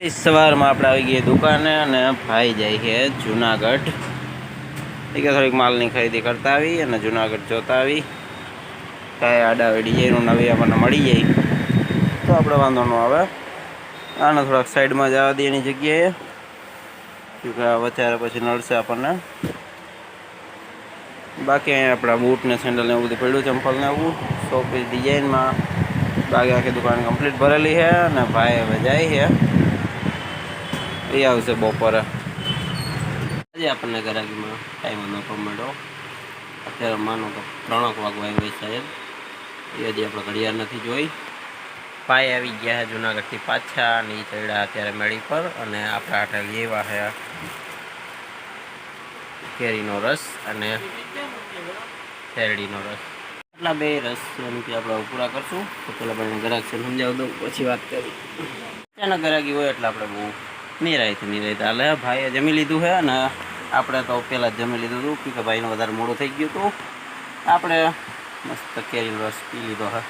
સવારમાં આપણે આવી ગઈએ દુકાને અને ભાઈ જાય છે જુનાગઢ. એ કે થોડીક માલની ખરીદી કરતા આવી અને જુનાગઢ જોતા આવી. કાંઈ આડાવી ડિઝાઇનો નવી આપણને મળી જાય તો આપણે વાંધો ન આવે. આને થોડાક સાઈડમાં જવા દઈએ એની જગ્યાએ, કે વધારે પછી નડશે આપણને. બાકી અહીંયા આપણા બૂટ ને સેન્ડલ ને એવું બધું પડ્યું, ચંપલ ને એવું 100 પીસ ડિઝાઇનમાં. બાકી આખી દુકાન કમ્પ્લીટ ભરેલી છે અને ભાઈ હવે જાય છે. એ આવશે બપોરે. આજે આપણને ગરાગીમાં ટાઈમ નહોતો મળ્યો. અત્યારે માનો તો 3 વાગવા આવી સાહેબ, એ હજી આપણે ઘડિયાળ નથી જોઈ. ભાઈ આવી ગયા છે જુનાગઢથી પાછા અને એ ચડ્યા અત્યારે મેળી પર. અને આપણા હાટે લેવા છે કેરીનો રસ અને શેરડીનો રસ. એટલા 2 રસ રૂપિયા આપણે પૂરા કરશું. તો પેલા ભાઈને ગ્રાહક છે સમજાવી દઉં, પછી વાત કરી. અચાનક ગ્રાહકી હોય એટલે આપણે બહુ નિરાયત હાલે. ભાઈએ જમી લીધું છે અને આપણે તો પહેલાં જ જમી લીધું હતું, કે ભાઈને વધારે મોડું થઈ ગયું હતું. આપણે મસ્ત કેરીનો રસ પી લીધો છે.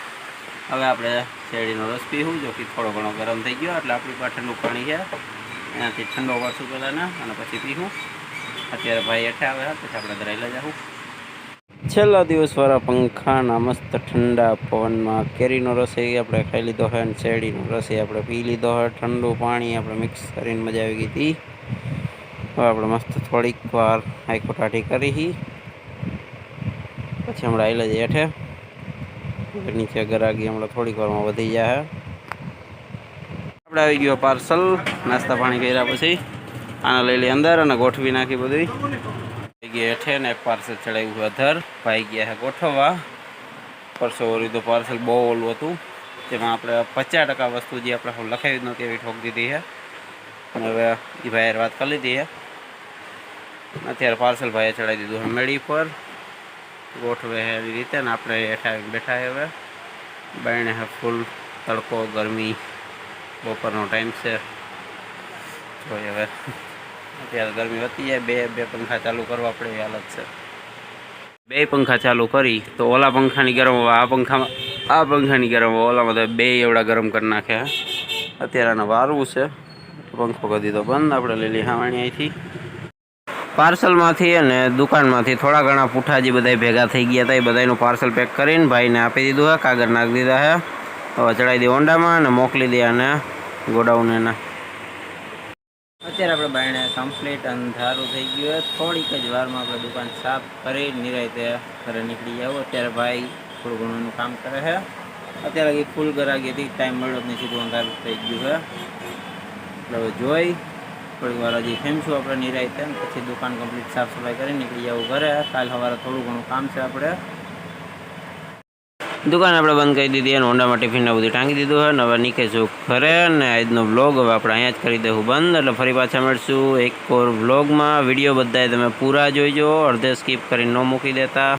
હવે આપણે શેરડીનો રસ પીવું, જો કે થોડો ઘણો ગરમ થઈ ગયો એટલે આપણી પાસે ઠંડુ પાણી છે, એનાથી ઠંડો કરશું પહેલાં અને પછી પીવું. અત્યારે ભાઈ હેઠે આવે છે, પછી આપણે ધરાયેલા જાઉં. છેલ્લા દિવસવાળા પંખાના મસ્ત ઠંડા પવનમાં કેરીનો રસ એ આપણે ખાઈ લીધો છે અને શેરડીનો રસ એ આપણે પી લીધો છે. ઠંડુ પાણી આપણે મિક્સ કરીને મજા આવી ગઈ હતી. હવે આપણે મસ્ત થોડીક વાર આખો ટાઢી કરી, પછી હમણાં આવેલા જઈએ હેઠે. નીચે ગરાગી હમણાં થોડીક વારમાં વધી જાય. આપણે આવી ગયો પાર્સલ. નાસ્તા પાણી કર્યા પછી આને લઈ લઈ અંદર અને ગોઠવી નાખી બધી. હેઠે ને એક પાર્સલ ચડાવ્યું અધર. ભાઈ ગયા છે ગોઠવવા. પરસો વળી તો પાર્સલ બહુ ઓલું હતું, જેમાં આપણે 50% વસ્તુ જે આપણે લખાવી જ નહોતી એવી ઠોક દીધી છે. અને હવે એ ભાઈએ વાત કરી લીધી છે. અત્યારે પાર્સલ ભાઈએ ચડાવી દીધું છે મેળી પર. ગોઠવે એવી રીતે ને આપણે હેઠા બેઠા હવે. બાયણે છે ફૂલ તડકો, ગરમી, બપોરનો ટાઈમ છે. જોઈએ હવે અત્યારે ગરમી વધતી જાય. બે પંખા ચાલુ કરવા પડે એ હાલત છે. 2 પંખા ચાલુ કરી તો ઓલા પંખાની ગરમ હવા આ પંખાની ગરમ હવા ઓલામાં તો 2 એવડા ગરમ કરી નાખ્યા. અત્યારે આને વારવું છે. પંખો કરી દીધો બંધ. આપણે લઈ લઈ હાવાણી અહીંથી. પાર્સલમાંથી અને દુકાનમાંથી થોડા ઘણા પૂઠાજી બધા ભેગા થઈ ગયા હતા. એ બધાનું પાર્સલ પેક કરીને ભાઈને આપી દીધું છે. કાગળ નાખી દીધા છે. હવે ચડાવી દે હોન્ડામાં અને મોકલી દે અને ગોડાઉન એના. અત્યારે આપણે બાયણે કમ્પ્લીટ અંધારું થઈ ગયું. થોડીક જ વારમાં આપણે દુકાન સાફ કરી નિરાયતે ઘરે નીકળી જાવ. અત્યારે ભાઈ થોડું ઘણું એનું કામ કરે છે. અત્યારે ફૂલ ગરાગી હતી, ટાઈમ મળ્યો જ નહીં, સીધું અંધારું થઈ ગયું છે. એટલે હવે જોઈ થોડીક વાર હજી ફેમશું આપણે નિરાયતે, પછી દુકાન કમ્પ્લીટ સાફ સફાઈ કરી નીકળી જવું ઘરે. કાલ સવારે થોડું ઘણું કામ છે. આપણે દુકાન આપણે બંધ કરી દીધી અને હોન્ડામાં ટિફિનને બધું ટાંગી દીધું છે. અને હવે નીકળીશું ઘરે. અને આજનો વ્લોગ હવે આપણે અહીંયા જ કરી દેવું બંધ. એટલે ફરી પાછા મળશું એક ઓર વ્લોગમાં. વિડીયો બધાએ તમે પૂરા જોઈજો, અડધે સ્કીપ કરીને ન મૂકી દેતા.